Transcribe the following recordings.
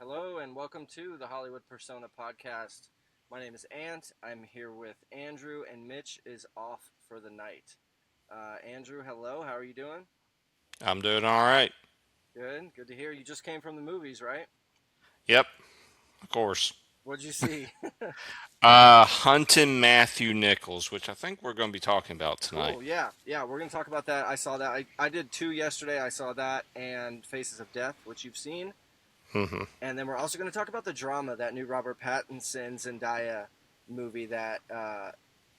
Hello and welcome to the Hollywood Persona podcast. My name is Ant. I'm here with Andrew, and Mitch is off for the night. Andrew, hello. How are you doing? I'm doing all right. Good. Good to hear. You just came from the movies, right? Yep, of course. What'd you see? Hunting Matthew Nichols, which I think we're going to be talking about tonight. Cool. Yeah. We're gonna talk about that. I saw that. I did two yesterday. I saw that and Faces of Death, which you've seen, hmm and then we're also gonna talk about the drama, that new Robert Pattinson Zendaya movie that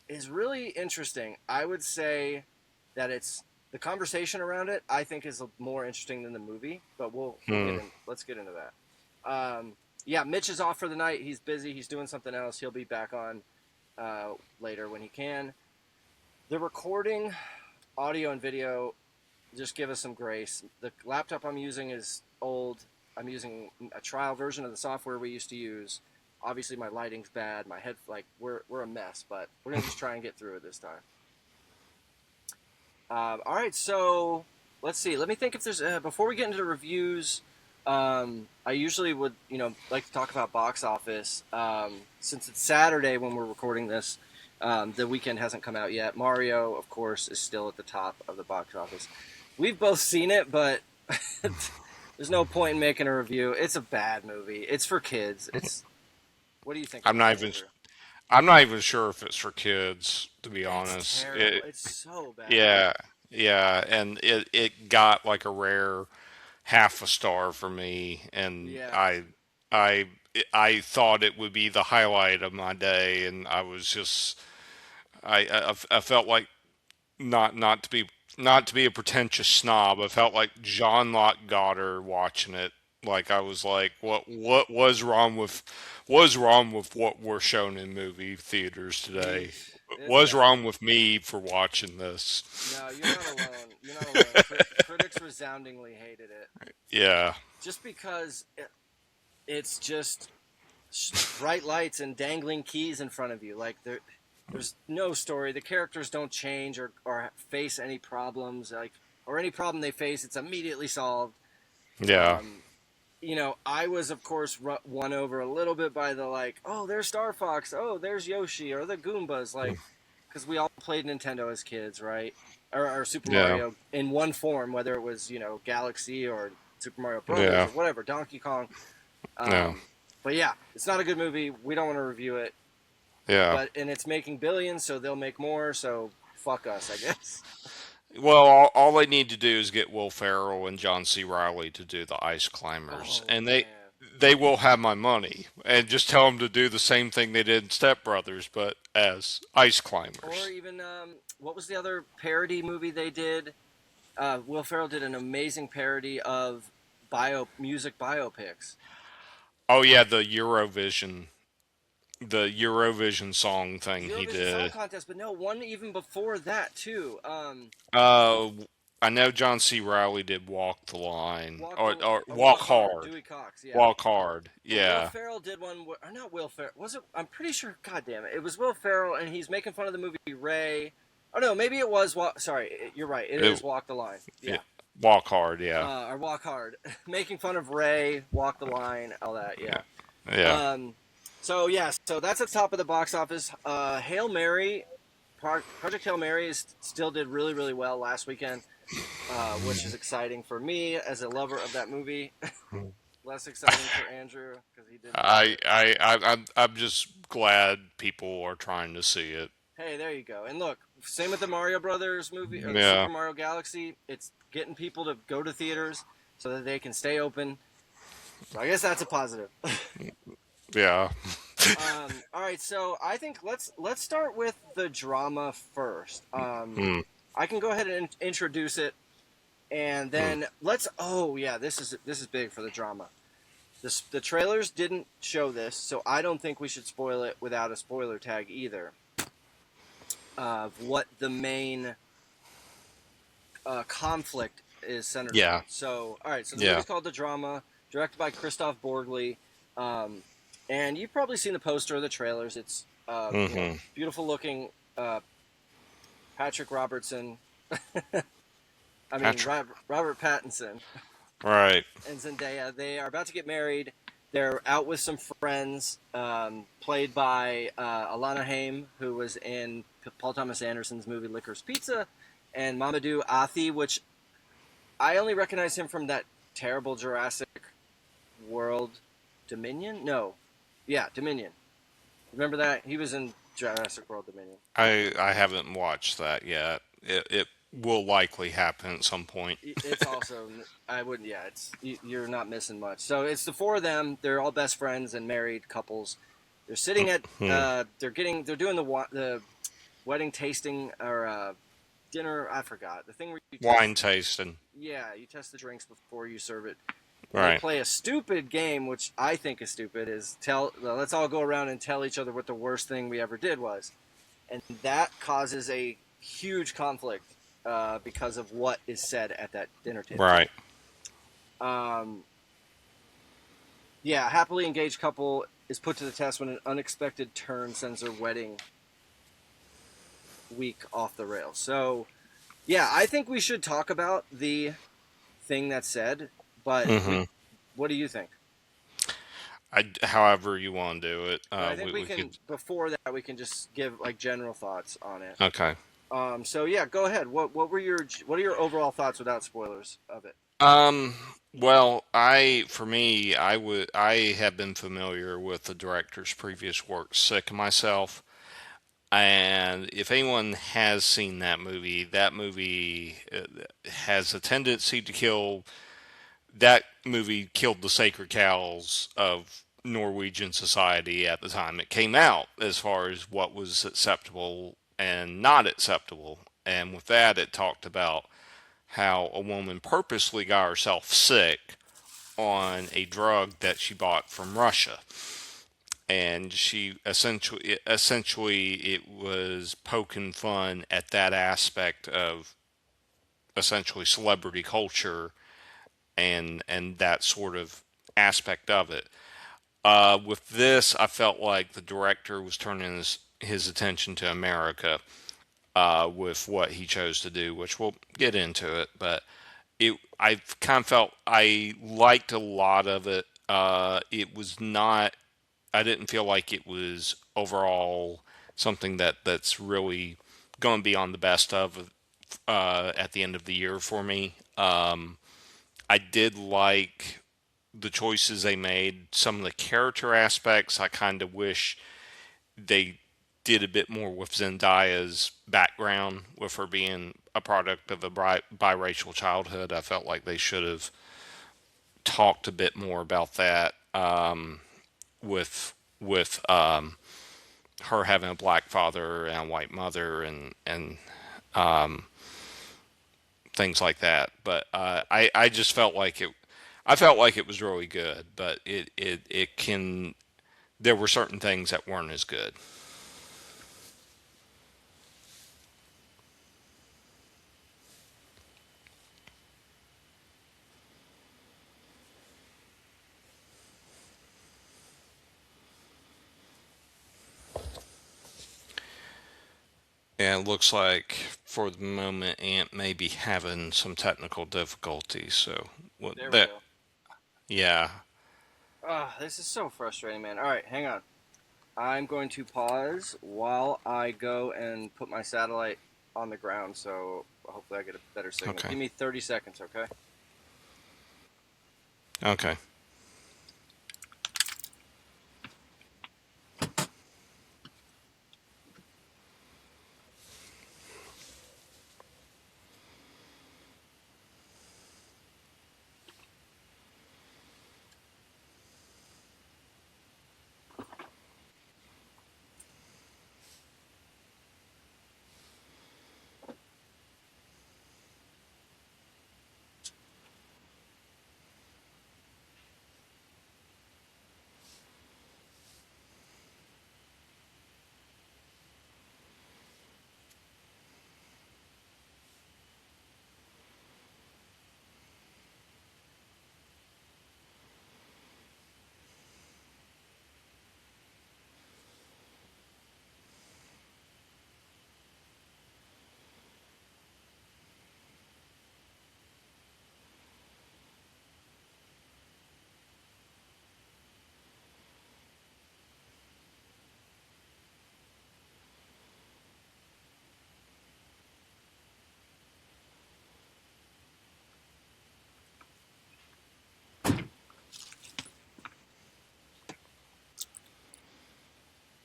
is really interesting. I would say that it's the conversation around it. I think is more interesting than the movie, but we'll get Hmm. in. Let's get into that. Yeah, Mitch is off for the night. He's busy. He's doing something else. He'll be back on later when he can. The recording, audio and video, just give us some grace. The laptop I'm using is old. I'm using a trial version of the software we used to use. Obviously, my lighting's bad. My head, we're a mess, but we're gonna just try and get through it this time. All right, so let's see. Let me think if there's before we get into the reviews. I usually would, like to talk about box office. Since it's Saturday when we're recording this, the weekend hasn't come out yet. Mario, of course, is still at the top of the box office. We've both seen it, but there's no point in making a review. It's a bad movie. It's for kids. It's What do you think I'm about not it, even. Andrew? I'm not even sure if it's for kids, to be It's honest. terrible. It's so bad. Yeah, yeah, and it got like a rare half a star for me, and Yeah. I thought it would be the highlight of my day, and I felt like not to be a pretentious snob. I felt like John Locke Goddard watching it. Like I was like, what was wrong with what we're shown in movie theaters today? Yeesh. It's What's bad. wrong with me for watching this? No, you're not alone. You're not alone. Critics resoundingly hated it Yeah, just because it's just bright lights and dangling keys in front of you. There's no story. The characters don't change or face any problems. Or any problem they face, it's immediately solved. yeah, Um, I was of course won over a little bit by the oh, there's Star Fox, oh, there's Yoshi, or the Goombas, because we all played Nintendo as kids, right? Or Super yeah, Mario in one form, whether it was Galaxy or Super Mario Brothers yeah, or whatever, Donkey Kong. yeah, But yeah, it's not a good movie. We don't want to review it, yeah. and it's making billions, so they'll make more. So fuck us, I guess. Well, all they need to do is get Will Ferrell and John C. Riley to do the Ice Climbers, Oh and man. they will have my money. And just tell them to do the same thing they did in Step Brothers, but as Ice Or Climbers. even what was the other parody movie they did? Will Ferrell did an amazing parody of music biopics. Oh yeah, the Eurovision song The thing he Eurovision Song did. Contest, but no, one even before that too. Uh, I know John C. Riley did Walk the Line or Walk Walk Hard, Hard. Dewey Cox, yeah. Walk Hard. But Will Yeah. Ferrell did one, or not Will Ferrell? Was it? I'm pretty sure. God damn it! It was Will Ferrell, and he's making fun of the movie Ray. Oh no, maybe it was. Sorry, you're right. It is It, Walk the Line. yeah. Yeah, Walk Hard. Yeah. or Walk Hard, making fun of Ray, Walk the Line, all that. Yeah. Yeah. Yeah. Um. So yeah, so that's at the top of the box office. Hail Mary, Project Hail Mary still did really really well last weekend, which is exciting for me as a lover of that movie. Less exciting for Andrew because he didn't love it. I'm just glad people are trying to see it. Hey, there you go. And look, same with the Mario Brothers movie or the Yeah. Super Mario Galaxy. It's getting people to go to theaters so that they can stay open. So I guess that's a positive. Yeah. All right, so I think let's start with the drama first. Hmm. I can go ahead and introduce it, and Hmm. then let's. Oh yeah, this is big for the drama. The trailers didn't show this, so I don't think we should spoil it without a spoiler tag either. Of what the main conflict is centered Yeah. around. So, all right. So the Yeah. movie's called The Drama, directed by Christoph Borgli, um, and you've probably seen the poster or the trailers. It's Hmm. beautiful looking Patrick Robertson. I mean Patrick. Robert Pattinson Right. and Zendaya. They are about to get married, they're out with some friends, played by Alana Haim, who was in Paul Thomas Anderson's movie Licorice Pizza, and Mamadou Athi, which I only recognize him from that terrible Jurassic World Dominion. No, yeah, Dominion. Remember that he was in Jurassic World Dominion. I haven't watched that yet. It will likely happen at some point. It's also I wouldn't. Yeah, you're not missing much. So it's the four of them. They're all best friends and married couples. They're sitting at Hmm. they're doing the wedding tasting or dinner. I forgot the thing where you test. Wine tasting. Yeah, you test the drinks before you serve it, and they Right. play a stupid game, which I think is stupid. Is let's all go around and tell each other what the worst thing we ever did was, and that causes a huge conflict because of what is said at that dinner table. Right. Um, yeah, a happily engaged couple is put to the test when an unexpected turn sends their wedding week off the rails. So, yeah, I think we should talk about the thing that's said, but Hmm. what do you think? However you want to do it. But I think we We can, could. before that, we can just give like general thoughts on it. Okay. So yeah, go ahead. What are your overall thoughts without spoilers of it? Um. Well, for me, I have been familiar with the director's previous work, Sick of Myself, and if anyone has seen that movie has a tendency to kill. That movie killed the sacred cows of Norwegian society at the time it came out, as far as what was acceptable and not acceptable. And with that, it talked about how a woman purposely got herself sick on a drug that she bought from Russia. And she essentially it was poking fun at that aspect of essentially celebrity culture and that sort of aspect of it. With this, I felt like the director was turning his attention to America with what he chose to do, which we'll get into it. But I kind of felt I liked a lot of it. It was not. I didn't feel like it was overall something that's really going to be on the best of at the end of the year for me. I did like the choices they made. Some of the character aspects, I kind of wish they did a bit more with Zendaya's background, with her being a product of a biracial childhood. I felt like they should have talked a bit more about that with her having a black father and a white mother and things like that. But I just felt like it. I felt like it was really good, but it can. There were certain things that weren't as good. And it looks like for the moment Ant may be having some technical difficulties. So what There we that? go. Yeah. Ah, this is so frustrating, man. All right, hang on. I'm going to pause while I go and put my satellite on the ground, so hopefully I get a better signal. Okay. Give me 30 seconds, okay? Okay.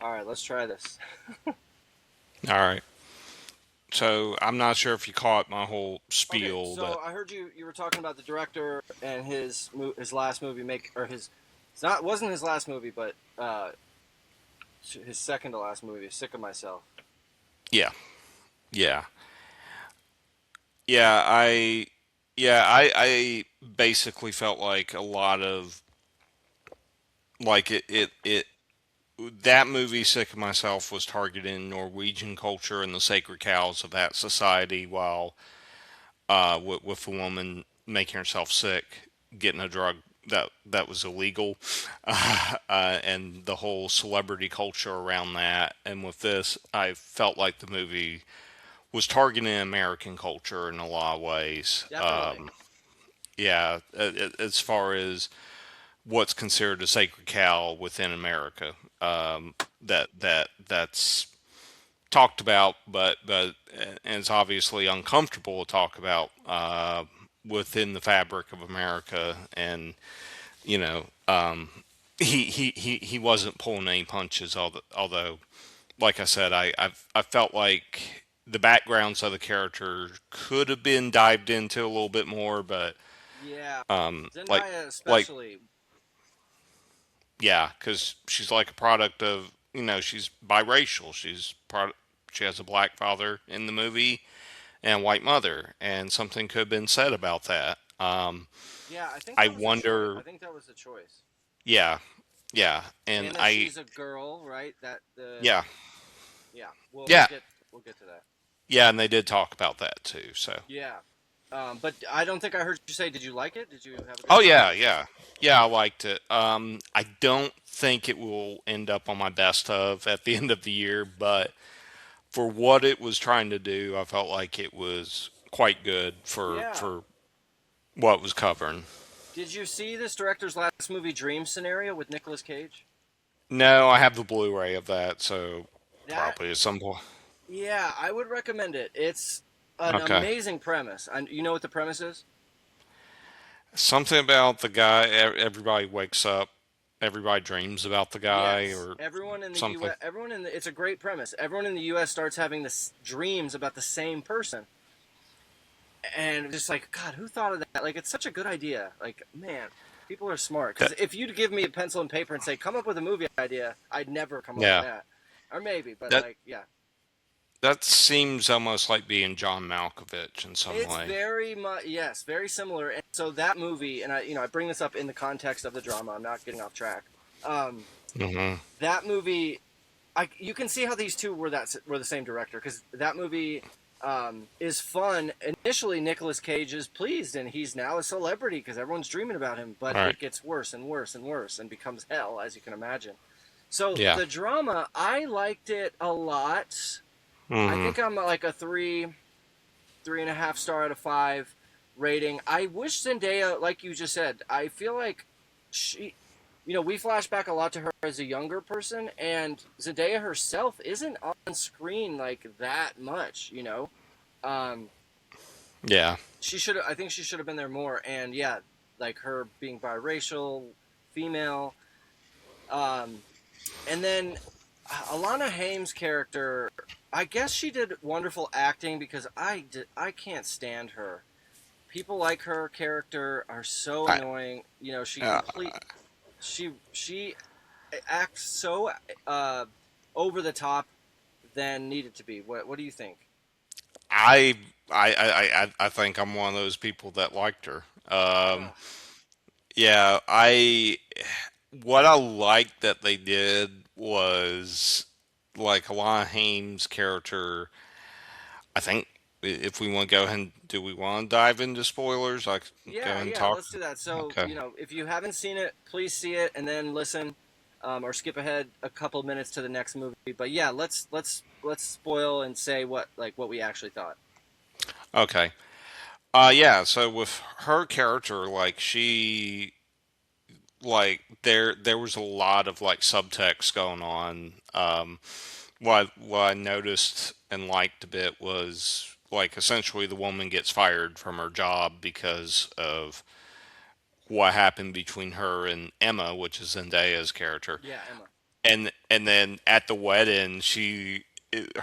All right, let's try this. All right. So I'm not sure if you caught my whole Okay, spiel, so but I heard you were talking about the director and his last movie make or his it's not wasn't his last movie, but his second to last movie, Sick of Myself. yeah, yeah, yeah. I basically felt like a lot of like it that movie, Sick of Myself, was targeting Norwegian culture and the sacred cows of that society, while with a woman making herself sick, getting a drug that was illegal, and the whole celebrity culture around that. And with this, I felt like the movie was targeting American culture in a lot of ways. Definitely. Yeah, as far as what's considered a sacred cow within America, that's talked about, but and it's obviously uncomfortable to talk about within the fabric of America. And you know, he wasn't pulling any punches. Although, like I said, I felt like the backgrounds of the character could have been dived into a little bit more, but Yeah, like Zendaya like especially. yeah, because she's like a product of, she's biracial. She has a black father in the movie and a white mother, and something could have been said about that. Yeah, I think I that was a choice. wonder. I think that was a choice. Yeah, yeah, and And that she's a girl, right? That the yeah, yeah. We'll yeah, get to that. yeah, and they did talk about that too. So, Yeah. But I don't think I heard you say. Did you like it? Did you have a good oh time with yeah, it? yeah, yeah, I liked it. I don't think it will end up on my best of at the end of the year, but for what it was trying to do, I felt like it was quite good for Yeah. what it was covering. Did you see this director's last movie, Dream Scenario, with Nicolas Cage? No, I have the Blu-ray of that, so That probably at some point. yeah, I would recommend it. It's an Okay. amazing premise. And you know what the premise is? Something about the guy. Everybody wakes up. Everybody dreams about the guy, Yes. or Everyone in the something. U.S. It's a great premise. Everyone in the U.S. starts having this dreams about the same person, and just like God, who thought of that? Like, it's such a good idea. Like, man, people are smart. Because That if you'd give me a pencil and paper and say, "Come up with a movie idea," I'd never come up with yeah. that. Or maybe, but That like, yeah, that seems almost like being John Malkovich in some it's way. very much yes, very similar. And so that movie, and I bring this up in the context of the drama. I'm not getting off track. Um, Hmm. that movie you can see how these two were the same director because that movie is fun. Initially, Nicolas Cage is pleased, and he's now a celebrity because everyone's dreaming about him. But All right. it gets worse and worse and worse, and becomes hell, as you can imagine. So Yeah. the drama, I liked it a lot. I Hmm. think I'm like a 3.5 star out of 5 rating. I wish Zendaya, like you just said, I feel like she, we flash back a lot to her as a younger person, and Zendaya herself isn't on screen like that much. Um, Yeah. I think she should have been there more. And yeah, like her being biracial, female, um, and then Alana Haim's character. I guess she did wonderful acting because I can't stand her. People like her character are so I. annoying. Uh, She acts so uh, over the top than needed to be. What do you think? I. I think I'm one of those people that liked her. Ugh. Yeah. I. What I liked that they did was like Alana Haim's character. I think if we want to go ahead and do we want to dive into spoilers? I can go ahead and Yeah, talk. let's do that. So, Okay. if you haven't seen it, please see it and then listen, or skip ahead a couple minutes to the next movie. But yeah, let's spoil and say what we actually thought. Okay. Yeah, so with her character, like there was a lot of like subtext going on. What I noticed and liked a bit was like essentially the woman gets fired from her job because of what happened between her and Emma, which is Zendaya's character. Yeah, Emma. and then at the wedding,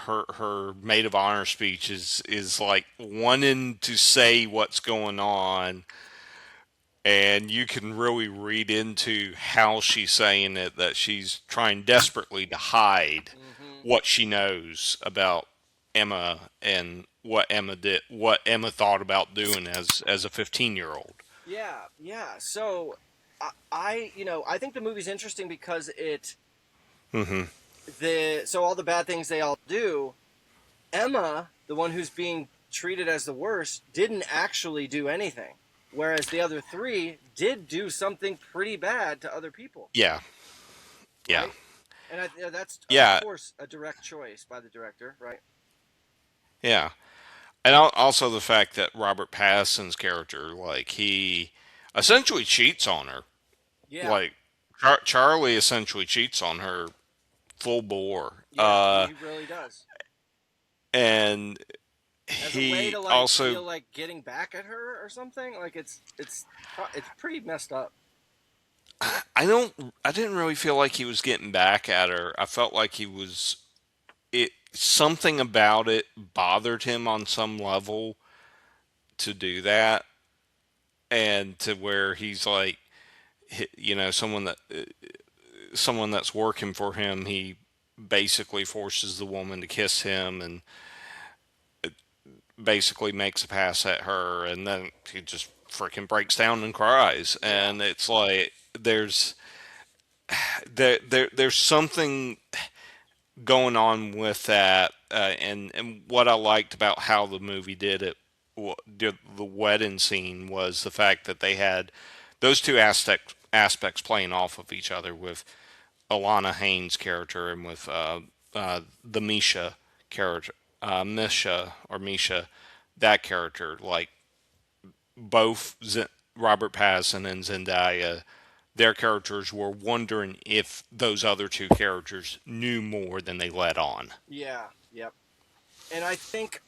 her maid of honor speech is like wanting to say what's going on, and you can really read into how she's saying it, that she's trying desperately to hide Hmm. what she knows about Emma and what Emma thought about doing as a 15-year-old. Yeah, yeah. So I think the movie's interesting because Hmm. so all the bad things they all do, Emma, the one who's being treated as the worst, didn't actually do anything, whereas the other three did do something pretty bad to other people, Yeah, yeah, right? And that's of yeah, course a direct choice by the director, right? yeah. And also the fact that Robert Pattinson's character, like, he essentially cheats on her. Yeah, Like, Charlie essentially cheats on her full bore. yeah, he really does. And As a way he to like also, feel like getting back at her or something. Like it's pretty messed up. I didn't really feel like he was getting back at her. I felt like he was, something about it bothered him on some level to do that. And to where he's like, someone that's working for him, he basically forces the woman to kiss him and basically makes a pass at her, and then he just freaking breaks down and cries. Yeah, And it's like there's something going on with that, and what I liked about how the movie did it, did the wedding scene, was the fact that they had those two aspects playing off of each other, with Alana Haynes' character and with the Misha character, Misha, that character. Like, both Robert Pattinson and Zendaya, their characters were wondering if those other two characters knew more than they let on. yeah, yep. And I think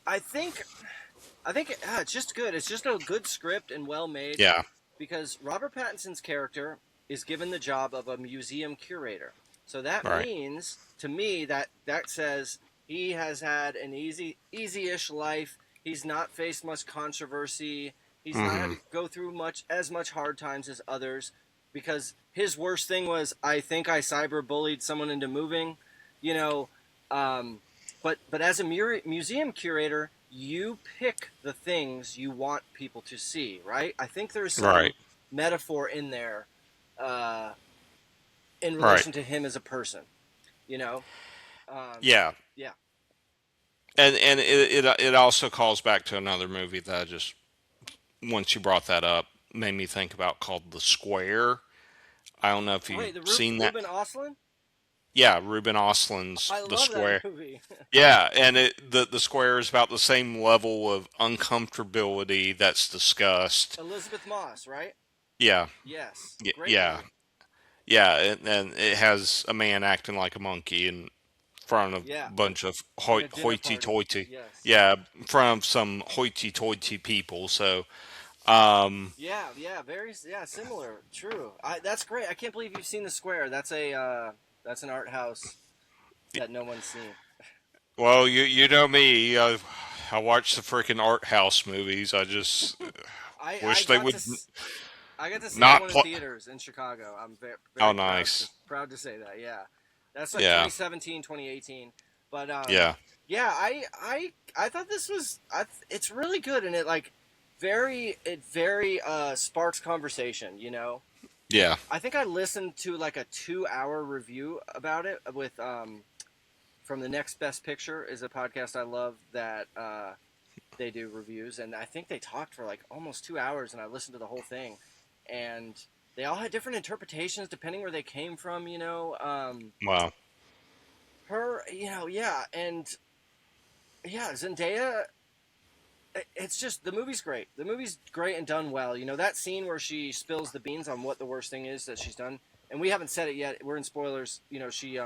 it's just good. It's just a good script and well made Yeah, because Robert Pattinson's character is given the job of a museum curator. So that right. means to me that says he has had an easy-ish life. He's not faced much controversy. He's not had Hmm. to go through much hard times as others because his worst thing was I think I cyber bullied someone into moving, you know, um, but as a museum curator, you pick the things you want people to see, right? I think there's Right. some metaphor in there uh, in Right. relation to him as a person, you know? Um, Yeah. yeah. And it also calls back to another movie that I just, once you brought that up, made me think about, called The Square. I don't know if you've Wait, the seen that. Ruben Ostlund? Yeah, Ruben Ostlund's I The love that Square. movie. Yeah, and the Square is about the same level of uncomfortability that's discussed. Elizabeth Moss, right? Yeah, Yes. Great yeah, movie. yeah, and it has a man acting like a monkey in front of Yeah. a bunch of In a dinner party. hoity-toity. Yes. Yeah, in front of some hoity-toity people. So, Yeah, yeah, yeah, similar. True. That's great. I can't believe you've seen The Square. That's an art house that no one's seen. well, you know me. I watch the freaking art house movies. I just I wish they got to would I got to see that not one in play. theaters in Chicago. I'm Oh, very nice. proud to say that. Yeah, that's like Yeah, 2017, 2018. But yeah, yeah, I thought this was it's really good and it very sparks conversation. You know, yeah. I think I listened to like a 2 hour review about it with from the Next Best Picture is a podcast I love that they do reviews, and I think they talked for like almost 2 hours, and I listened to the whole thing, and they all had different interpretations depending where they came from. Wow. Yeah, and yeah, Zendaya. It's just the movie's great. The movie's great and done well. You know that scene where she spills the beans on what the worst thing is that she's done, and we haven't said it yet. We're in spoilers. You know she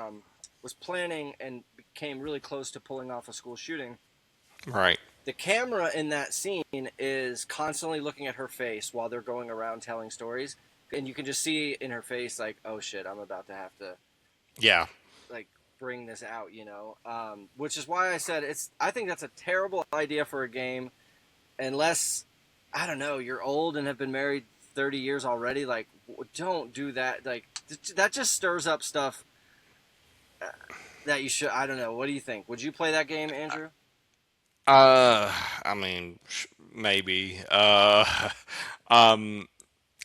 was planning and came really close to pulling off a school shooting. Right. The camera in that scene is constantly looking at her face while they're going around telling stories, and you can just see in her face like, "Oh shit, I'm about to have to." Yeah. bring this out, which is why I said I think that's a terrible idea for a game, unless I don't know, you're old and have been married 30 years already. Like, don't do that. Like, that just stirs up stuff uh, that you should. I don't know. What do you think? Would you play that game, Andrew? I mean, maybe. Um,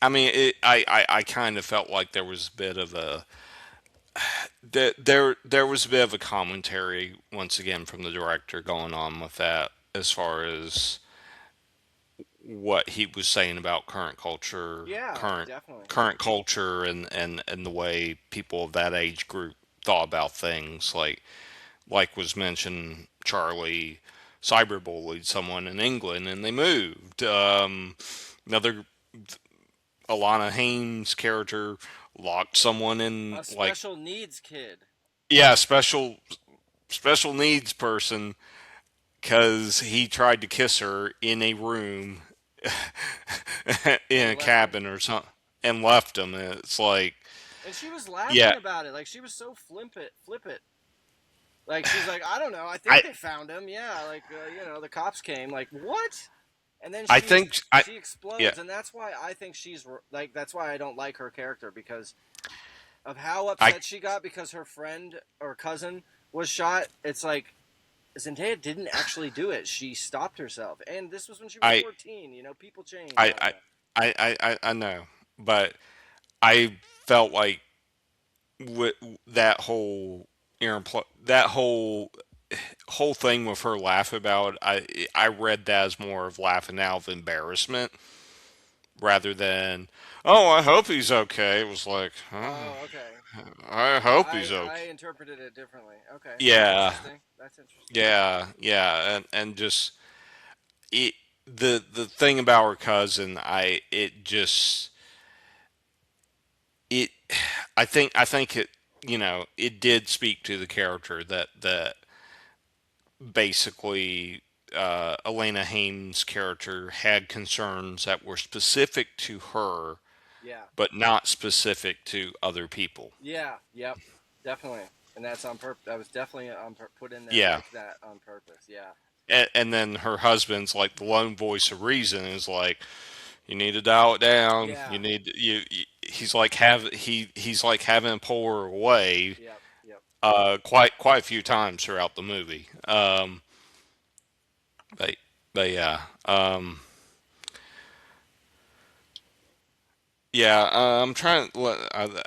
I mean, I kind of felt like there was a bit of a there was a bit of a commentary once again from the director going on with that as far as what he was saying about Yeah, definitely. current culture and the way people of that age group thought about things like was mentioned Charlie cyberbullied someone in England and they moved. Another Alana Haynes character locked someone in A like special needs kid yeah special needs person because he tried to kiss her in a room in and a left him. cabin or something and left him. And it's like, And she was yeah, laughing about it. Like, she was so flippant. Like, she's like, I don't know. I think I they found him. Yeah, like, the cops came. Like, what? And then I think I she yeah explodes, and that's why I think she's like, that's why I don't like her character, because of how I upset she got because her friend or cousin was shot. It's like, Zendaya didn't actually do it. She stopped herself, and this was when she was I 14. People change. I I don't I know. I know, but I felt like with that whole that whole thing with her laugh about I read that as more of laughing out of embarrassment rather than oh I hope he's okay. It was like oh, Oh, okay. I Oh, hope he's I okay. interpreted it differently. Okay, that's Yeah, interesting. That's interesting. yeah, and just it the thing about her cousin, it I think it it did speak to the character that basically Elena Haynes' character had concerns that were specific to her, Yeah, but not specific to other people. yeah, yep, definitely. And that's on purpose. That was definitely put in there Yeah, like that on purpose. Yeah, and then her husband's like the lone voice of reason is like you need to dial it down. yeah, You need he's like he's like having to pull her away yep. quite a few times throughout the movie. But but yeah. Yeah, I'm trying to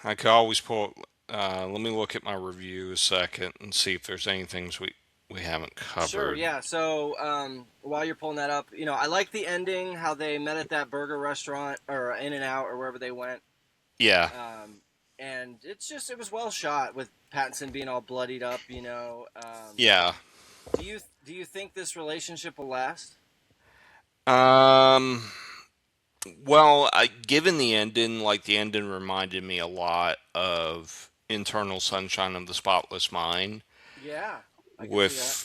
I could always pull let me look at my review a second and see if there's any things we haven't Sure, covered. yeah. So, while you're pulling that up, I like the ending, how they met at that burger restaurant or In and Out or wherever they went. Yeah. Um, and it was well shot with Pattinson being all bloodied up. Yeah. Do you think this relationship will last? Um well, given the ending, like the ending reminded me a lot of Internal Sunshine of the Spotless Mind Yeah, I can see that.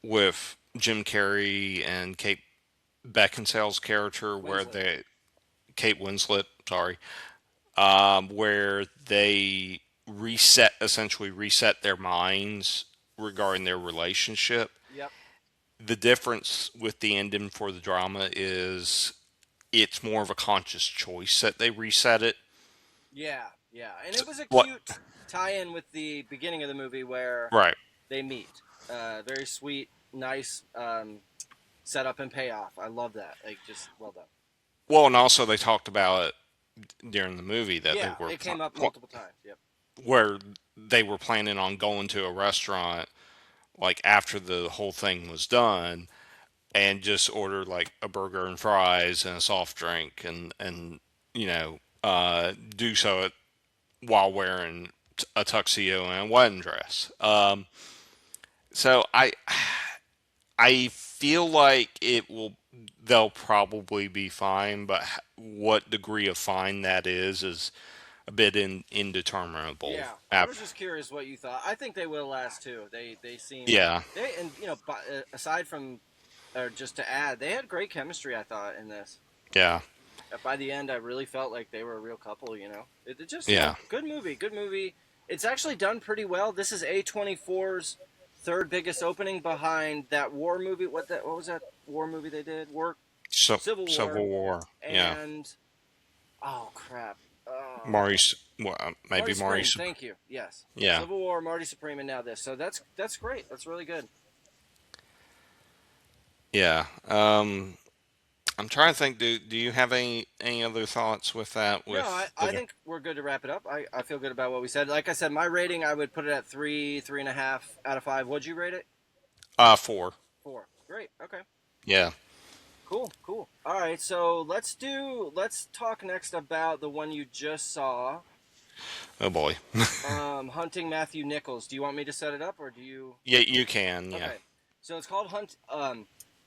with Jim Carrey and Kate Beckinsale's character where Winslet. they Kate Winslet, sorry, where they essentially reset their minds regarding their relationship. Yep. The difference with the ending for the drama is it's more of a conscious choice that they reset it. Yeah, yeah, and it was a What? cute tie-in with the beginning of the movie where Right. they meet. Very sweet, nice setup and payoff. I love that. Like, just well done. Well, and also they talked about it during the movie that they Yeah, were it came up multiple times. Yep. where they were planning on going to a restaurant like after the whole thing was done and just order like a burger and fries and a soft drink and do so while wearing a tuxedo and a wedding dress. So I feel like it will they'll probably be fine, but what degree of fine that is a bit indeterminable. Yeah, I was just curious what you thought. I think they will last too. They seem Yeah, they and aside from or just to add, they had great chemistry. I thought in this. yeah, By the end, I really felt like they were a real couple. It just yeah, good movie, good movie. It's actually done pretty well. This is A24's third biggest opening behind that war movie. What was that war movie they did? So Civil War Civil War, yeah. and oh crap. Maurice, well, maybe Marty Supreme, Maurice, thank you. Yes. yeah, Civil War, Marty Supreme, and now this. So that's great. That's really good. yeah. I'm trying to think. Do you have any other thoughts with that? No, I, With I the think we're good to wrap it up. I feel good about what we said. Like I said, my rating I would put it at 3.5 out of 5. What'd you rate it? four? 4. Great. Okay. Yeah. Cool. Cool. All right. So let's talk next about the one you just saw. Oh boy. Hunting Matthew Nichols. Do you want me to set it up or do you? Yeah, you can. Yeah. Okay. So it's called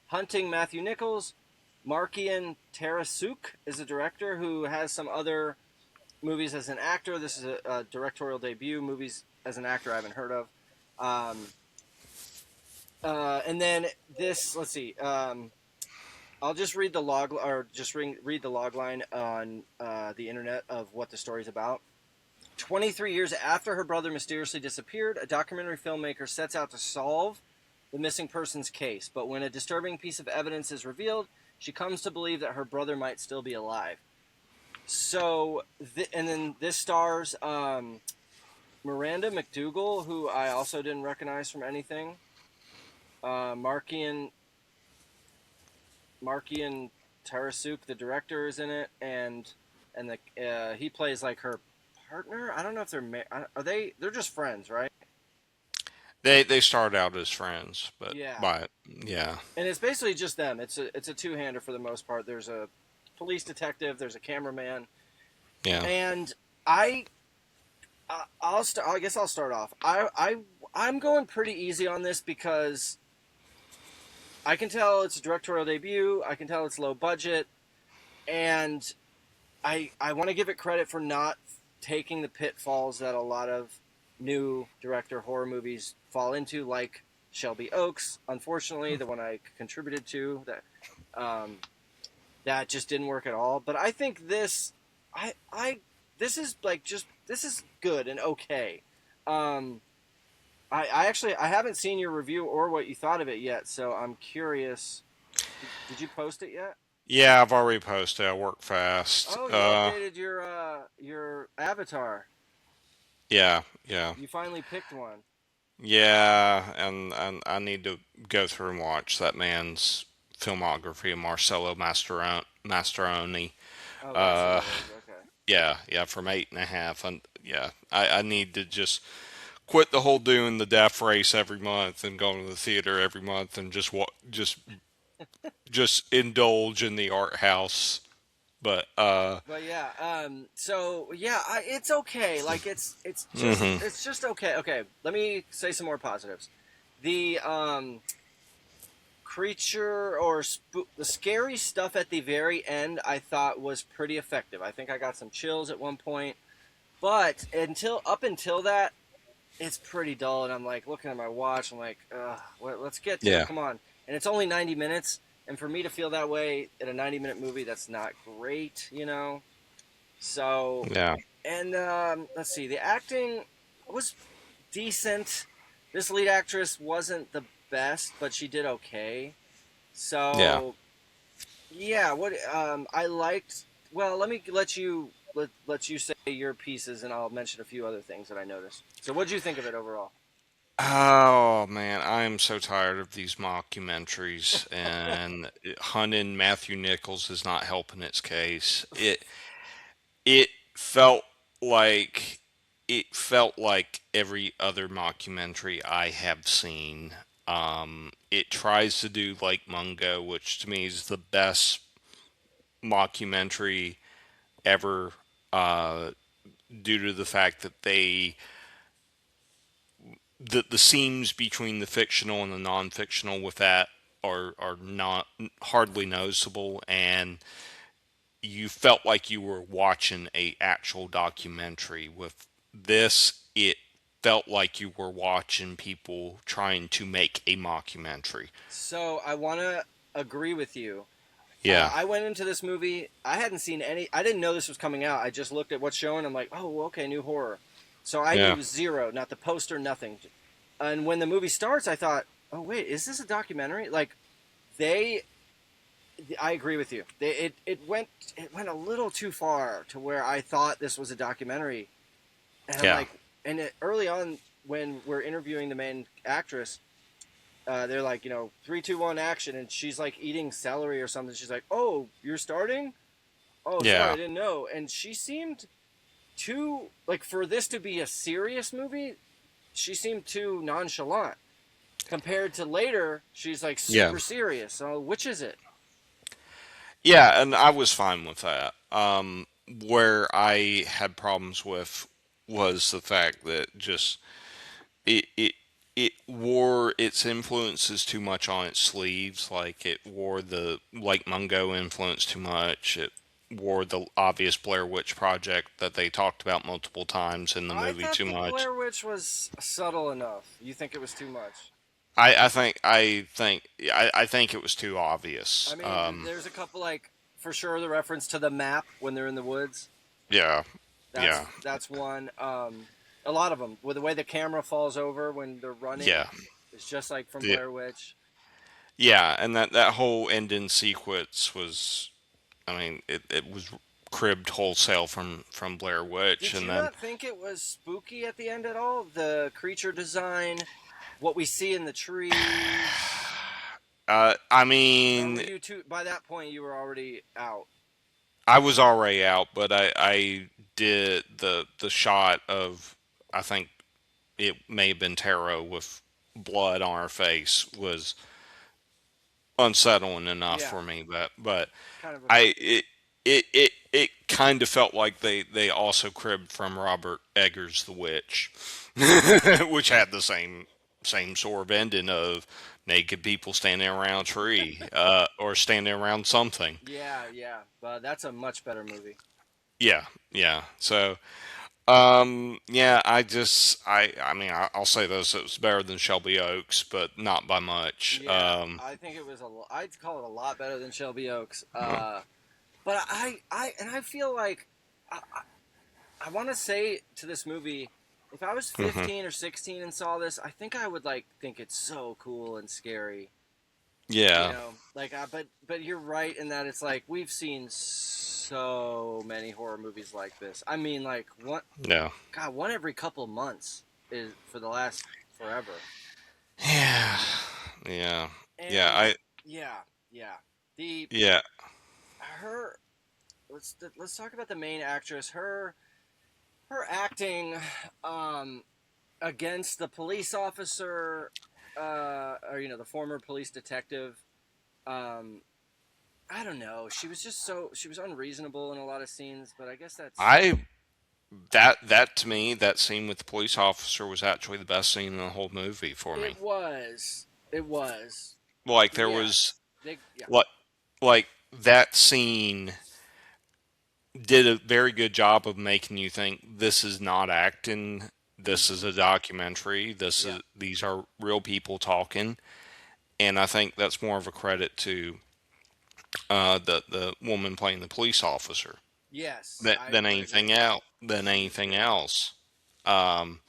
Hunting Matthew Nichols. Markian Tarasuk is a director who has some other movies as an actor. This is a directorial debut. Movies as an actor I haven't heard of. Um, and then this, let's see. I'll just read the log or just read the log line on the internet of what the story's about. 23 years after her brother mysteriously disappeared, a documentary filmmaker sets out to solve the missing persons case. But when a disturbing piece of evidence is revealed, she comes to believe that her brother might still be alive. So, and then this stars Miranda McDougal, who I also didn't recognize from anything. Markian Tarasuk, the director, is in it, and he plays like her partner. I don't know if are they. They're just friends, right? They started out as friends, Yeah, but yeah, and it's basically just them. It's a two-hander for the most part. There's a police detective. There's a cameraman, yeah, and I I guess I'll start off. I'm going pretty easy on this because I can tell it's a directorial debut. I can tell it's low budget, and I want to give it credit for not taking the pitfalls that a lot of new director horror movies fall into, like Shelby Oaks. Unfortunately, the one I contributed to um, that just didn't work at all. But I think I this is like just this is good and okay. Um, I actually I haven't seen your review or what you thought of it yet, so I'm curious. Did you post it yet? yeah. I've already posted. I work fast. Oh, you updated your avatar. Yeah, yeah, You finally picked one. yeah. And I need to go through and watch that man's filmography of Marcello Mastroianni. Oh, that's who Uh, that is. Okay. yeah, yeah. From 8.5, and yeah, I need to just quit the whole doing the death race every month and going to the theater every month and just indulge in the art house. But But yeah, so yeah, it's okay. Like mhm. it's just okay. Okay, let me say some more positives. The creature or the scary stuff at the very end, I thought was pretty effective. I think I got some chills at one point, but until that, it's pretty dull. And I'm like looking at my watch. I'm like, let's get to it. Yeah, Come on. And it's only 90 minutes. And for me to feel that way in a 90-minute movie, that's not great, you know. So, yeah, and let's see, the acting was decent. This lead actress wasn't the best, but she did okay. yeah. So, yeah, what I liked. Well, let me let you say your pieces, and I'll mention a few other things that I noticed. So, what did you think of it overall? Oh man, I am so tired of these mockumentaries, and hunting Matthew Nichols is not helping its case. It felt like it felt like every other mockumentary I have seen. It tries to do like Mungo, which to me is the best mockumentary ever, uh, due to the fact that the seams between the fictional and the non-fictional with that are not hardly noticeable, and you felt like you were watching a actual documentary. With this, it felt like you were watching people trying to make a mockumentary. So, I want to agree with you. Yeah, I went into this movie. I hadn't seen any. I didn't know this was coming out. I just looked at what's showing. I'm like, oh, well, okay, new horror. So I it Yeah. was zero, not the poster, nothing. And when the movie starts, I thought, oh wait, is this a documentary? Like they, I agree with you. It went a little too far to where I thought this was a documentary, and I'm Yeah. like, early on when we're interviewing the main actress, they're like, 3, 2, 1, action, and she's like eating celery or something. She's like, "Oh, you're starting? Oh, sorry, I Yeah. didn't know." And she seemed too like for this to be a serious movie. She seemed too nonchalant compared to later. She's like Yeah. super serious. So which is it? Yeah, and I was fine with that. Where I had problems with was the fact that just it it it wore its influences too much on its sleeves. Like it wore the Lake Mungo influence too much. It wore the obvious Blair Witch Project that they talked about multiple times in the I movie thought too the much. Blair Witch was subtle enough. You think it was too much? I think it was too obvious. I mean, there's a couple like for sure the reference to the map when they're in the woods. Yeah, yeah, That's one. A lot of them with the way the camera falls over when they're running. yeah. It's just like from Yeah, Blair Witch. yeah, and that whole ending sequence was, I mean, it was cribbed wholesale from Blair Witch, Did and you then not think it was spooky at the end at all? The creature design, what we see in the trees, I or were mean, you too? By that point, you were already out. I was already out, but I did the shot of, I think it may have been Taro with blood on her face was unsettling enough Yeah, for me, but kind of a. I it kind of felt like they also cribbed from Robert Eggers' The Witch, which had the same sort of ending of naked people standing around a tree, or standing around something. Yeah, yeah, but that's a much better movie. Yeah, yeah. So, yeah, I mean, I'll say this: it was better than Shelby Oaks, but not by much. Yeah, I think it was I'd call it a lot better than Shelby Oaks. But I feel like I want to say to this movie, if I was Hmm. 15 or 16 and saw this, I think I would like think it's so cool and scary. Yeah, Like but you're right in that it's like we've seen so many horror movies like this. I mean, like yeah, one every couple months is for the last forever. yeah, yeah, yeah. And yeah, yeah. The Yeah, her let's talk about the main actress. Her acting um against the police officer, or the former police detective. um I don't know, she was unreasonable in a lot of scenes, but I guess that's I that to me, that scene with the police officer was actually the best scene in the whole movie for me. it was Like there was yes, they yeah. what like that scene did a very good job of making you think this is not acting. This is Hmm. a documentary. Yeah. These are real people talking, and I think that's more of a credit to the woman playing the police officer Yes, I than would anything agree. else. Than She was anything great. else. Um,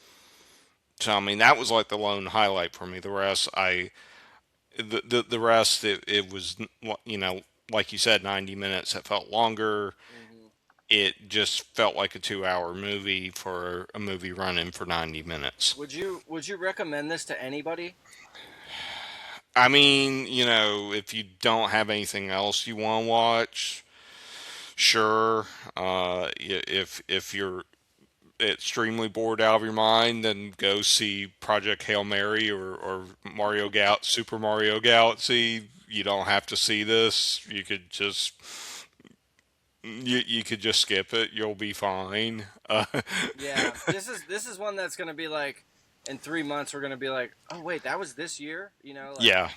so I mean, that was like the lone highlight for me. The rest, the rest, it was, like you said, 90 minutes. It felt longer. Hmm. It just felt like a 2 hour movie for a movie running for 90 minutes. Would you recommend this to anybody? I mean, if you don't have anything else you want to watch, sure. If you're extremely bored out of your mind, then go see Project Hail Mary or Super Mario Galaxy. You don't have to see this. You could just skip it. You'll be fine. Yeah, this is one that's gonna be like in 3 months we're gonna be like, oh wait, that was this year. Like Yeah,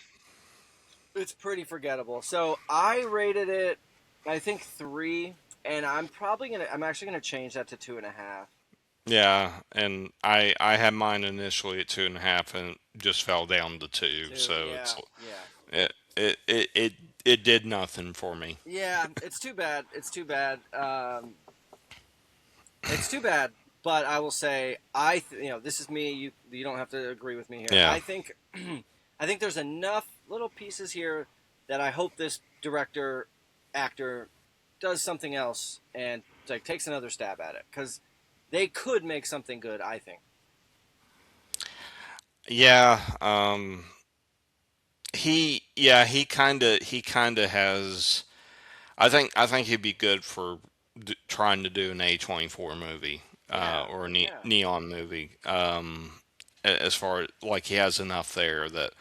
it's pretty forgettable. So I rated it, I think 3, and I'm actually gonna change that to 2.5. yeah. And I had mine initially at 2.5 and just fell down to two. Two, So yeah, yeah, it did nothing for me. yeah. It's too bad. It's too bad. It's too bad. but I will say, this is me. You don't have to agree with me here. Yeah. I think I think there's enough little pieces here that I hope this director actor does something else and like takes another stab at it because they could make something good. I think. Yeah. He kind of has. I think he'd be good for trying to do an A24 movie, Yeah, or a yeah, neon movie. As far as like he has enough there that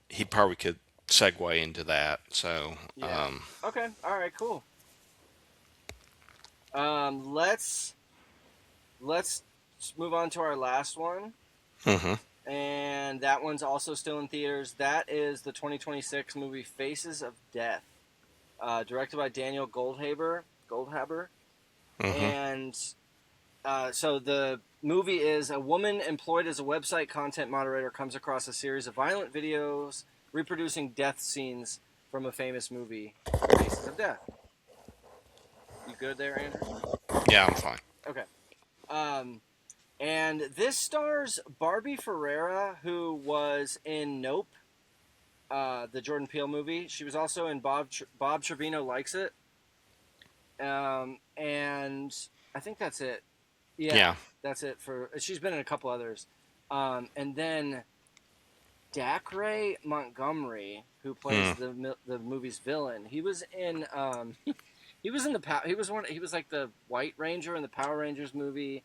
he probably could segue into that. So, yeah. Okay, all right, cool. Let's let's move on to our last one, hmm and that one's also still in theaters. That is the 2026 movie Faces of Death, directed by Daniel Goldhaber, hmm and so the movie is a woman employed as a website content moderator comes across a series of violent videos reproducing death scenes from a famous movie, Faces of Death. You good there, Andrew? yeah, I'm fine. Okay. Um, and this stars Barbie Ferreira, who was in Nope, the Jordan Peele movie. She was also in Bob Trevino Likes It, and I think that's it. Yeah, Yeah. that's it for. She's been in a couple others, and then Dacre Montgomery, who plays Mm. the movie's villain. He was in he was in he was one. He was like the White Ranger in the Power Rangers movie.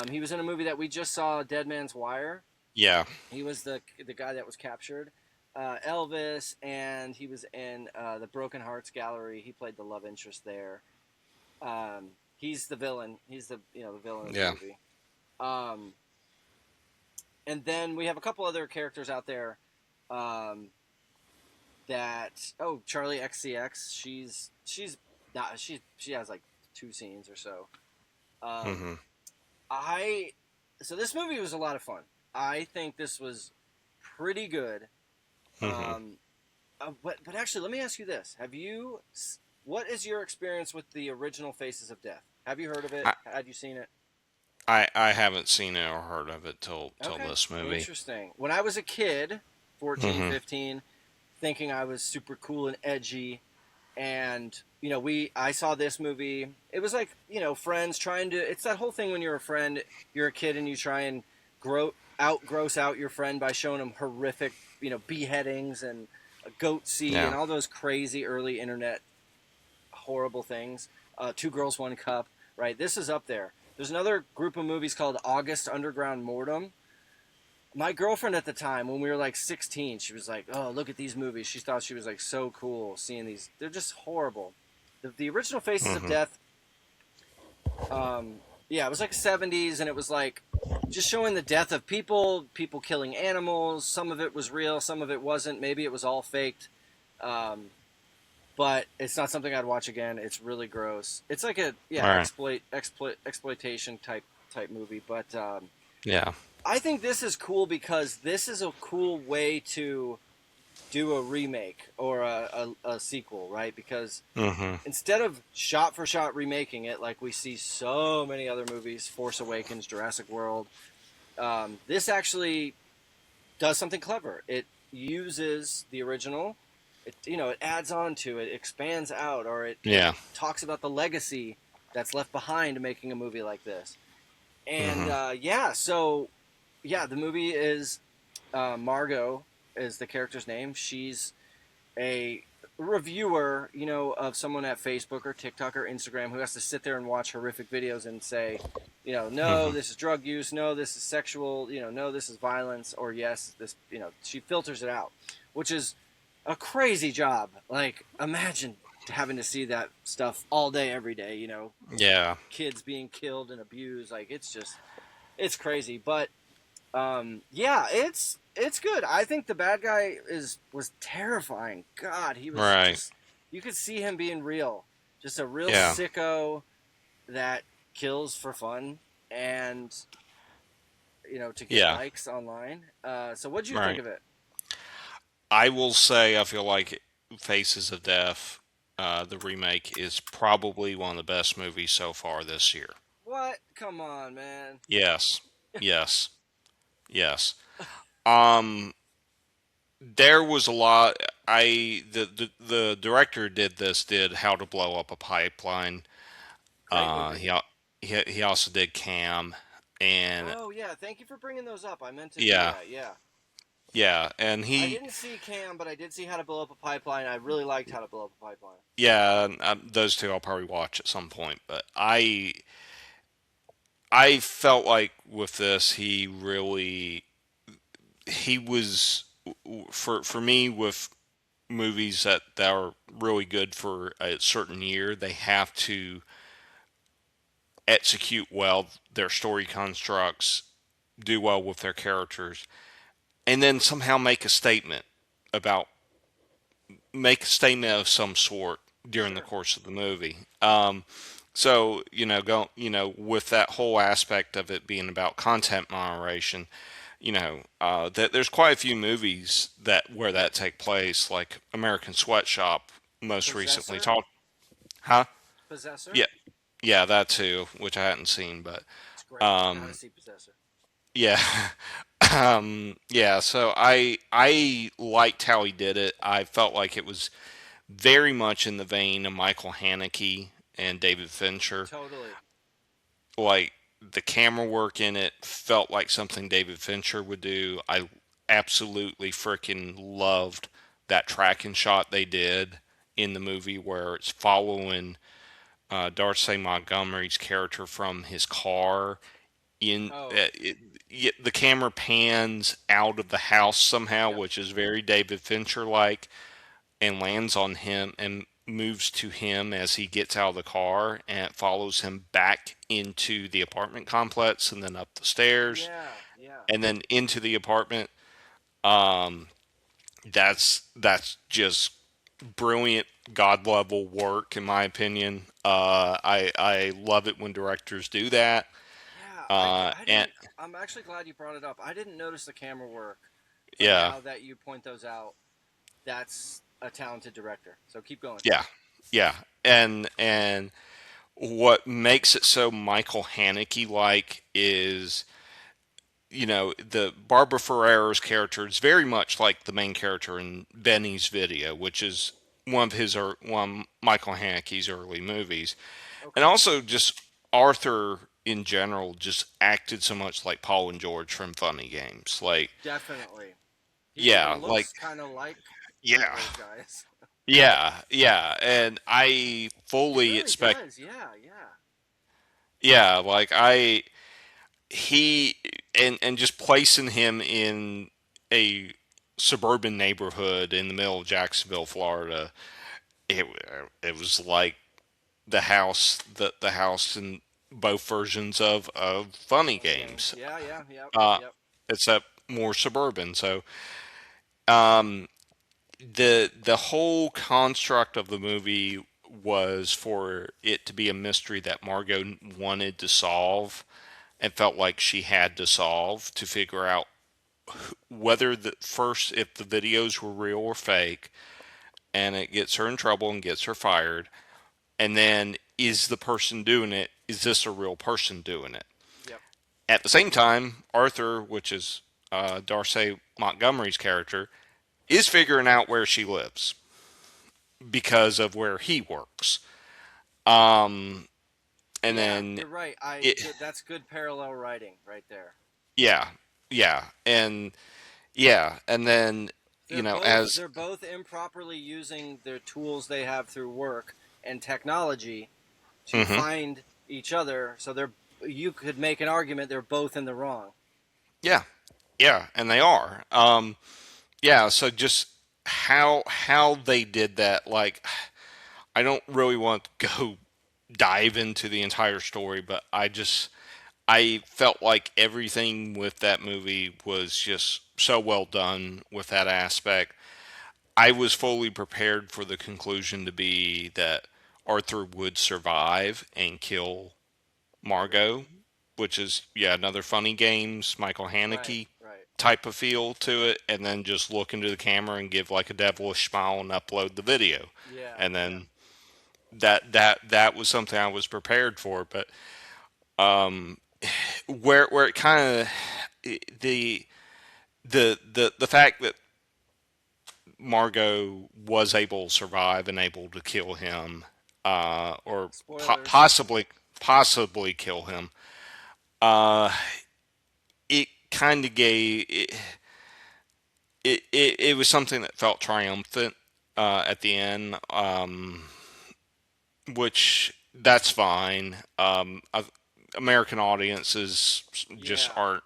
He was in a movie that we just saw, Dead Man's Wire. Yeah. He was the guy that was captured. Elvis, and he was in the Broken Hearts Gallery. He played the love interest there. He's the villain. He's the villain of the Yeah. movie. Um, and then we have a couple other characters out there. Um, Charlie XCX. She has like two scenes or so. Um, hmm I so this movie was a lot of fun. I think this was pretty good. hmm Um, but actually, let me ask you this: What is your experience with the original Faces of Death? Have you heard of it? I, Had you seen it? I haven't seen it or heard of it till Okay, this movie. interesting. When I was a kid, 14, hmm 15, thinking I was super cool and edgy, and I saw this movie. It was like friends trying to. It's that whole thing when you're a friend, you're a kid, and you try and gross out your friend by showing them horrific beheadings and a goat sea and Yeah. all those crazy early internet horrible things. Two Girls, One Cup. Right. This is up there. There's another group of movies called August Underground Mortem. My girlfriend at the time, when we were like 16, she was like, "Oh, look at these movies." She thought she was like so cool seeing these. They're just horrible. The original Faces of hmm Death, yeah, it was like 70s, and it was like just showing the death of people killing animals. Some of it was real, some of it wasn't. Maybe it was all faked. Um, but it's not something I'd watch again. It's really gross. It's like a All right. exploitation type movie, but Yeah. I think this is cool because this is a cool way to do a remake or a sequel, right? Because hmm instead of shot for shot remaking it, like we see so many other movies, Force Awakens, Jurassic World, this actually does something clever. It uses the original. It adds on to it, expands out, or it Yeah. talks about the legacy that's left behind making a movie like this. And hmm the movie is Margot is the character's name. She's a reviewer, of someone at Facebook or TikTok or Instagram who has to sit there and watch horrific videos and say, no, hmm this is drug use, no, this is sexual, no, this is violence, or yes, this, she filters it out, which is a crazy job. Like, imagine having to see that stuff all day, every day, Yeah. kids being killed and abused. Like, it's crazy. But yeah, it's good. I think the bad guy was terrifying. God, he was Right. just you could see him being real, just a real Yeah. sicko that kills for fun and to get Yeah. likes online. So what'd you think Right. of it? I will say I feel like Faces of Death, the remake, is probably one of the best movies so far this year. What? Come on, man. Yes, yes, yes. Um, there was a lot. The director did this. Did How to Blow Up a Pipeline. Great Uh, movie. he al- he also did Cam, and Oh yeah, thank you for bringing those up. I meant to do yeah, that. Yeah. yeah, and I he didn't see Cam, but I did see How to Blow Up a Pipeline. I really liked How to Blow Up a Pipeline. yeah, those two I'll probably watch at some point. But I felt like with this he was for me with movies that are really good for a certain year, they have to execute well their story constructs, do well with their characters, and then somehow about make a statement of some sort during the Sure. course of the movie. So with that whole aspect of it being about content moderation, that there's quite a few movies that where that take place, like American Sweatshop most recently. Possessor. Talked, huh? Possessor. Yeah, yeah, that too, which I hadn't seen, but It's great. You gotta um, see Possessor. yeah, yeah. So I liked how he did it. I felt like it was very much in the vein of Michael Haneke and David Fincher. Totally. Like the camera work in it felt like something David Fincher would do. I absolutely freaking loved that tracking shot they did in the movie where it's following Darcy Montgomery's character from his car. In Oh, the camera pans out of the house somehow, yep. which is very David Fincher like, and lands on him and moves to him as he gets out of the car, and it follows him back into the apartment complex and then up the stairs Yeah, yeah. and then into the apartment. Um, that's just brilliant god level work in my opinion. I love it when directors do that. Yeah, I And didn't. I'm actually glad you brought it up. I didn't notice the camera work, but yeah, now that you point those out, that's a talented director. So keep going. yeah, yeah. And what makes it so Michael Haneke like is, the Barbara Ferrera's character is very much like the main character in Benny's Video, which is one of Michael Haneke's early movies, and Okay, also just Arthur in general just acted so much like Paul and George from Funny Games. Like, definitely. He yeah, even like looks kind of like one of yeah, those guys. yeah, and I He fully really expect, does. Yeah, yeah. yeah, like he and just placing him in a suburban neighborhood in the middle of Jacksonville, Florida, it it was like the house in both versions of Funny Funny games. Games, Yeah, yeah, yep, uh, yep. except more suburban. So um, the whole construct of the movie was for it to be a mystery that Margot wanted to solve and felt like she had to solve to figure out whether the first if the videos were real or fake, and it gets her in trouble and gets her fired, and then is the person doing it, is this a real person doing it? Yep. At the same time, Arthur, which is Darcy Montgomery's character, is figuring out where she lives because of where he works. And Yeah, then you're right. it That's good parallel writing right there. yeah, yeah, and then as They're both improperly using their tools they have through work and technology to mhm, find each other. So they're you could make an argument they're both in the wrong. yeah, yeah, and they are. Yeah, so just how they did that, like I don't really want to go dive into the entire story, but I felt like everything with that movie was just so well done with that aspect. I was fully prepared for the conclusion to be that Arthur would survive and kill Margot. Margot, which is yeah another Funny Games Michael Right, Haneke right. type of feel to it, and then just look into the camera and give like a devilish smile and upload the video, Yeah, and yeah. then that was something I was prepared for. But Um, where it kind of the the fact that Margot was able to survive and able to kill him, or Spoilers. possibly kill him. Uh, it kind of gave it was something that felt triumphant at the end, which that's fine. American audiences just Yeah. aren't.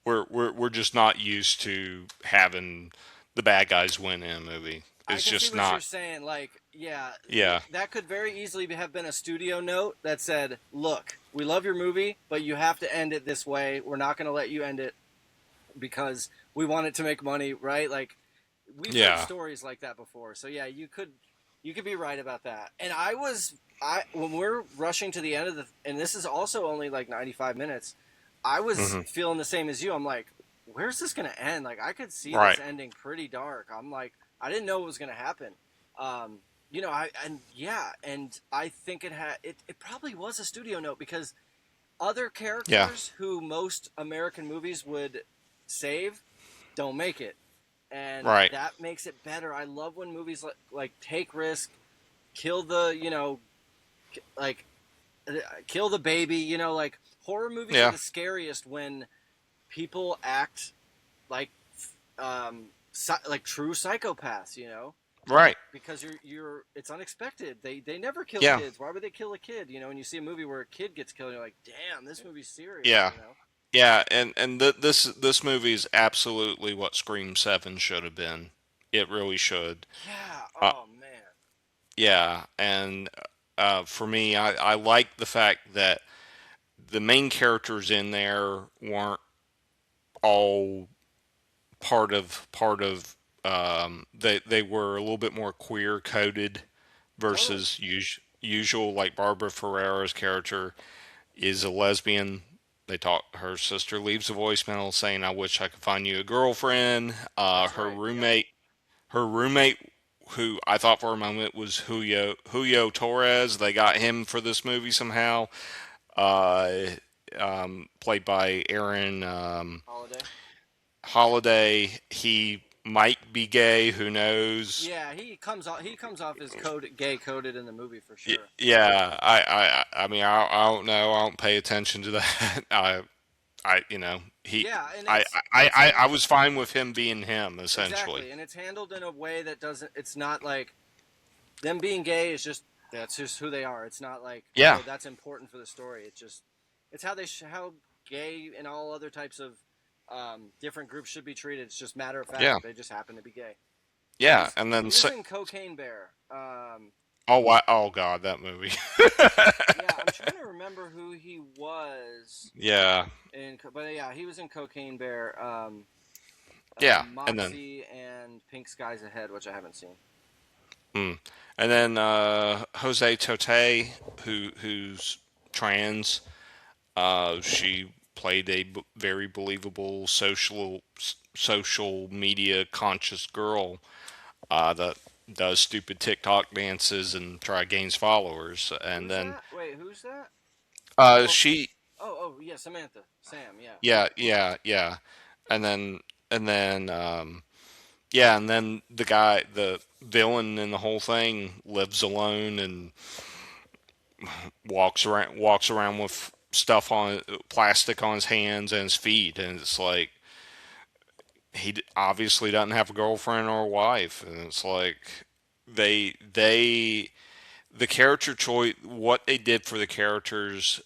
We're just not used to having the bad guys win in a movie. I It's can see just what you're not. saying. Like, yeah, Yeah, that could very easily have been a studio note that said, "Look, we love your movie, but you have to end it this way. We're not going to let you end it because we want it to make money." Right? Like, we've heard yeah, stories like that before. So yeah, you could be right about that. And I when we're rushing to the end of the, and this is also only like 95 minutes. I was hmm feeling the same as you. I'm like, where's this going to end? Like, I could see this right, ending pretty dark. I'm like, I didn't know what was going to happen. Um, I and yeah, and I think it probably was a studio note because other yeah, characters who most American movies would save don't make it, and right, that makes it better. I love when movies like take risk, kill the like kill the baby. Like horror movies are yeah, the scariest when people act like like true psychopaths. right, Because you're it's unexpected. They never kill yeah, kids. Why would they kill a kid? And you see a movie where a kid gets killed, and you're like, damn, this movie's serious. yeah, yeah. And this movie is absolutely what Scream 7 should have been. It really should. Yeah. Uh, Oh man. yeah, and for me, I like the fact that the main characters in there weren't all part of they were a little bit more queer coded Totally. versus usual, like Barbara Ferrera's character is a lesbian. They talk. Her sister leaves a voicemail saying, "I wish I could find you a girlfriend." That's Her right. Yep. roommate, who I thought for a moment was Julio Torres. They got him for this movie somehow. Uh, Played by Aaron Holiday. Holiday. He might be gay. Who knows? Yeah, he comes off as gay coded in the movie for sure. Yeah, I mean, I don't know. I don't pay attention to that. You know, he, Yeah, and it's I handled was fine with him being him, essentially. exactly, and it's handled in a way that doesn't. It's not like them being gay is just that's just who they are. It's not like, Yeah, oh, that's important for the story. It's how how gay and all other types of different groups should be treated. It's just matter of fact yeah, that they just happen to be gay. He yeah. was And then, he was in Cocaine Bear. oh God, that movie. Yeah, I'm trying to remember who he was Yeah, but yeah, he was in Cocaine Bear. yeah. And then, Moxie and Pink Skies Ahead, which I haven't seen. mm. And then Jose Tote, who's trans. She played a very believable social media conscious girl that does stupid TikTok dances and try gains followers. And Who's then that? Wait, who's that? Oh, she, yeah, Samantha, Sam, yeah. yeah, yeah, yeah. And then and then yeah, and then the villain in the whole thing lives alone and walks around with stuff on plastic on his hands and his feet, and it's like he obviously doesn't have a girlfriend or a wife, and it's like they the character choice, what they did for the characters,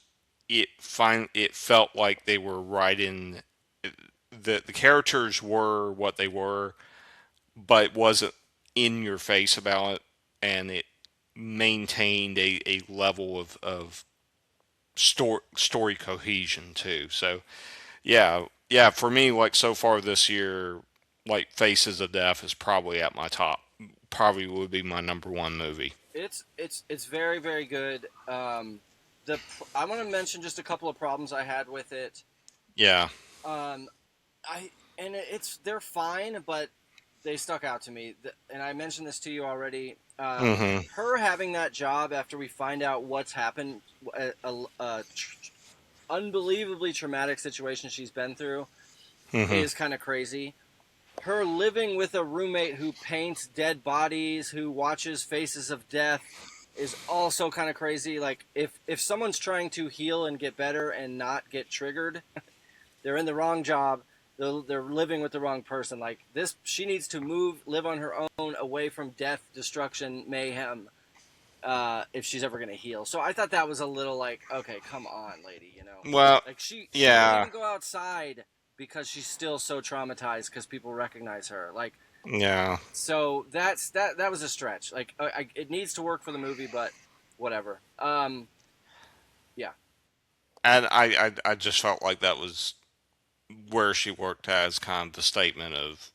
it felt like they were writing the characters were what they were, but it wasn't in your face about it, and it maintained a level of story cohesion too. So yeah, yeah, for me, like so far this year, like Faces of Death is probably at my top. Probably would be my number one movie. It's very very good. I want to mention just a couple of problems I had with it. Yeah. Um, I and they're fine, but they stuck out to me. And I mentioned this to you already. Mm-hmm. Her having that job after we find out what's happened, unbelievably traumatic situation she's been through Hmm. is kind of crazy. Her living with a roommate who paints dead bodies, who watches faces of death, is also kind of crazy. Like if someone's trying to heal and get better and not get triggered, they're in the wrong job. They're living with the wrong person. Like this, she needs to move, live on her own, away from death, destruction, mayhem. If she's ever gonna heal, so I thought that was a little like, okay, come on, lady, Well, like she won't yeah, even go outside because she's still so traumatized because people recognize her. Like, yeah. so that was a stretch. Like, it needs to work for the movie, but whatever. Yeah, And I just felt like that was where she worked as kind of the statement of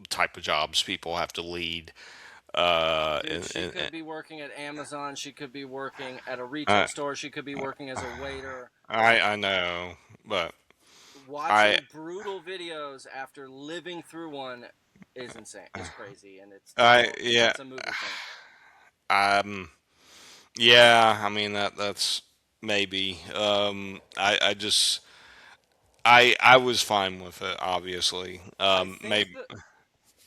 type of jobs people have to lead. dude, she could be working at Amazon. She could be working at a retail I, store. She could be working as a waiter. I know, but I Watching brutal videos after living through one is insane. Is crazy, and I yeah that's a movie thing. um yeah. I mean that's maybe. I just I was fine with it. Obviously, I think maybe. that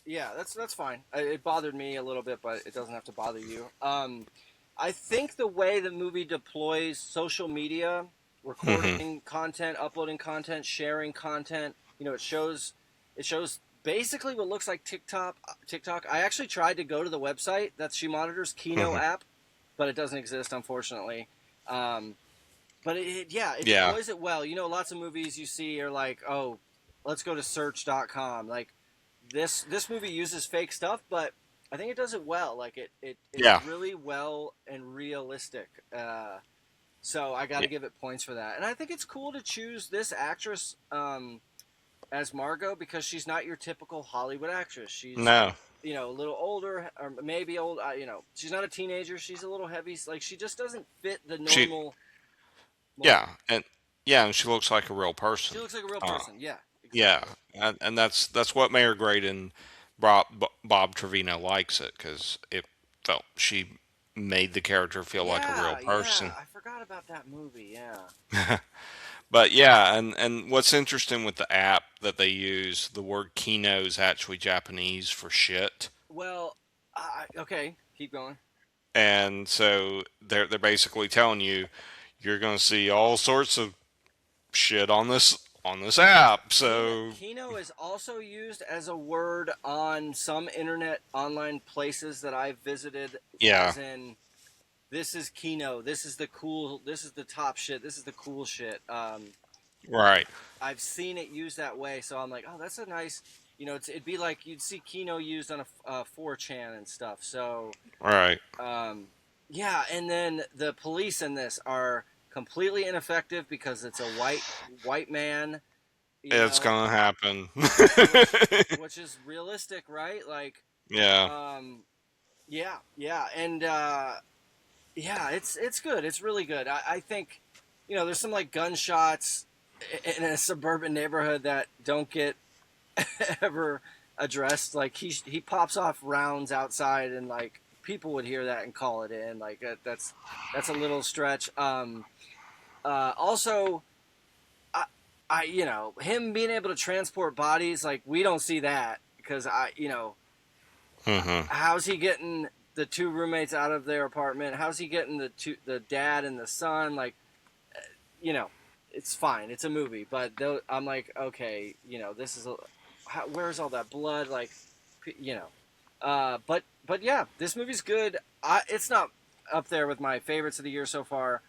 Yeah, that's fine. It bothered me a little bit, but it doesn't have to bother you. I think the way the movie deploys social media, Hmm. recording content, uploading content, sharing content, it shows basically what looks like TikTok. TikTok. I actually tried to go to the website that she monitors, Kino Hmm. app, but it doesn't exist, unfortunately. Um, but yeah, it Yeah. deploys it well. Lots of movies you see are like, oh, let's go to search.com. Like this movie uses fake stuff, but I think it does it well. Like it's Yeah. really well and realistic. So I got to Yeah. give it points for that. And I think it's cool to choose this actress as Margot because she's not your typical Hollywood actress. She's No. a little older or maybe old. She's not a teenager. She's a little heavy. Like she just doesn't fit the She. normal mold. Yeah. And she looks like a real She person. looks like a real Uh, person. Yeah, yeah. exactly. And that's what made her great, and Bob Trevino likes it because it felt she made the character feel like a real Yeah, yeah. person. I forgot about that movie. Yeah. But yeah, and what's interesting with the app that they use, the word kino is actually Japanese for shit. Well, okay, keep going. And so they're basically telling you you're going to see all sorts of shit on this app. Kino, So Kino is also used as a word on some internet online places that I've visited, yeah, as in, this is Kino, this is the top shit, this is the cool shit. right, I've seen it used that way, so I'm like, oh, that's a nice, it'd be like you'd see Kino used on a 4chan and stuff. So, right. um, yeah, and then the police in this are completely ineffective because it's a white man, you It's know, going to happen. which is realistic, right? Like, Yeah, um, yeah, and yeah, it's good. It's really good. I think, there's some like gunshots in a suburban neighborhood that don't get ever addressed. Like he pops off rounds outside, and like people would hear that and call it in. Like that's a little stretch. Also, him being able to transport bodies, like we don't see that because hmm, how's he getting the two roommates out of their apartment? How's he getting the dad and the son? Like, you know, it's fine. It's a movie, but I'm like, okay, this is where's all that blood? Like, you know, but yeah, this movie's good. It's not up there with my favorites of the year so far,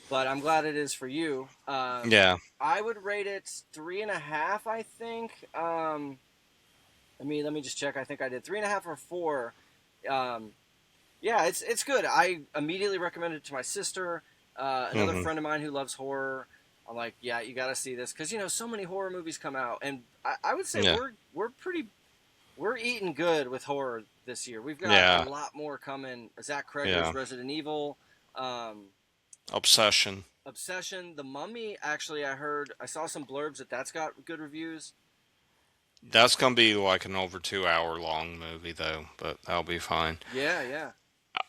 but I'm glad it is for you. yeah. I would rate it 3.5. I think. Let me just check. I think I did 3.5 or 4. Um, yeah, it's good. I immediately recommended it to my sister, another Hmm. friend of mine who loves horror. I'm like, yeah, you got to see this because so many horror movies come out, and I would say Yeah, we're eating good with horror this year. We've got a yeah, lot more coming. Zach Kreger's yeah. Resident Evil, um, Obsession. Obsession, The Mummy. Actually, I saw some blurbs that's got good reviews. That's gonna be like an over 2 hour long movie though, but that'll be fine. Yeah, yeah.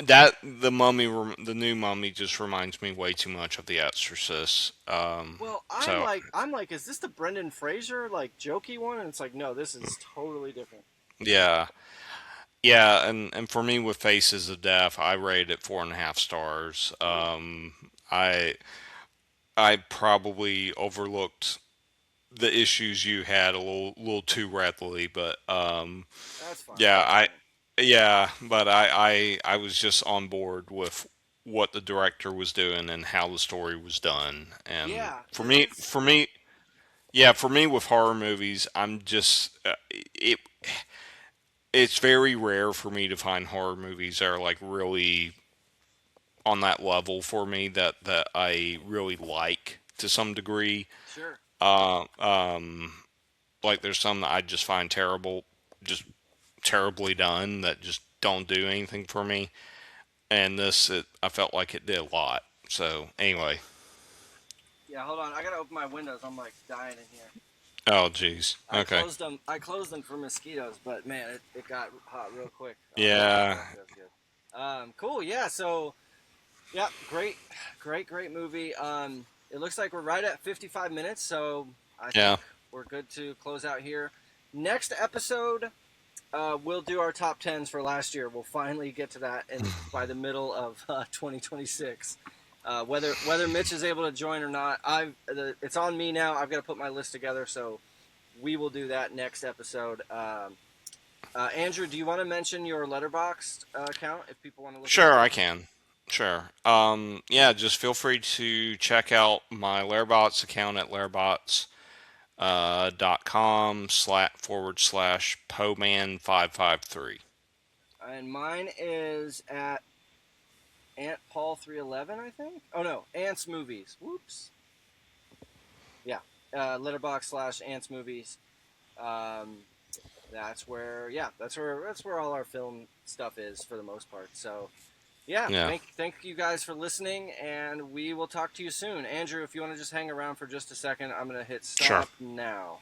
that the mummy, the new mummy, just reminds me way too much of the Exorcist. Well, I'm So like, I'm like, is this the Brendan Fraser like jokey one? And it's like, no, this is totally different. yeah, yeah, and for me with Faces of Death, I rated it 4.5 stars. Ooh, I I probably overlooked the issues you had a little too readily, but that's fine. yeah, That's fine. but I was just on board with what the director was doing and how the story was done. And Yeah, for me, it's yeah, for me with horror movies, I'm just it's very rare for me to find horror movies that are like really on that level for me that I really like to some degree. sure. Uh, like there's some that I just find terrible, just terribly done that just don't do anything for me. And I felt like it did a lot. So anyway, Yeah, hold on. I gotta open my windows. I'm like dying in here. oh geez, I okay, closed them. I closed them for mosquitoes, but man, it got hot real quick. Oh, that's yeah, good. That's good. Cool. Yeah. So, yeah, great movie. It looks like we're right at 55 minutes, so I yeah, think we're good to close out here. Next episode, we'll do our top tens for last year. We'll finally get to that, and by the middle of 2026. Whether Mitch is able to join or not, it's on me now. I've got to put my list together, so we will do that next episode. Andrew, do you want to mention your Letterboxd account if people want to look sure into I it? can. Sure. Yeah, just feel free to check out my Larebots account at Larebots .com // Poman553. And mine is at Ant Paul 311, I think. Oh no, Ants Movies. Whoops. Yeah, Letterbox / Ants Movies. Um, that's where all our film stuff is for the most part. So yeah, Yeah, thank you guys for listening, and we will talk to you soon. Andrew, if you want to just hang around for just a second, I'm gonna hit sure. stop now.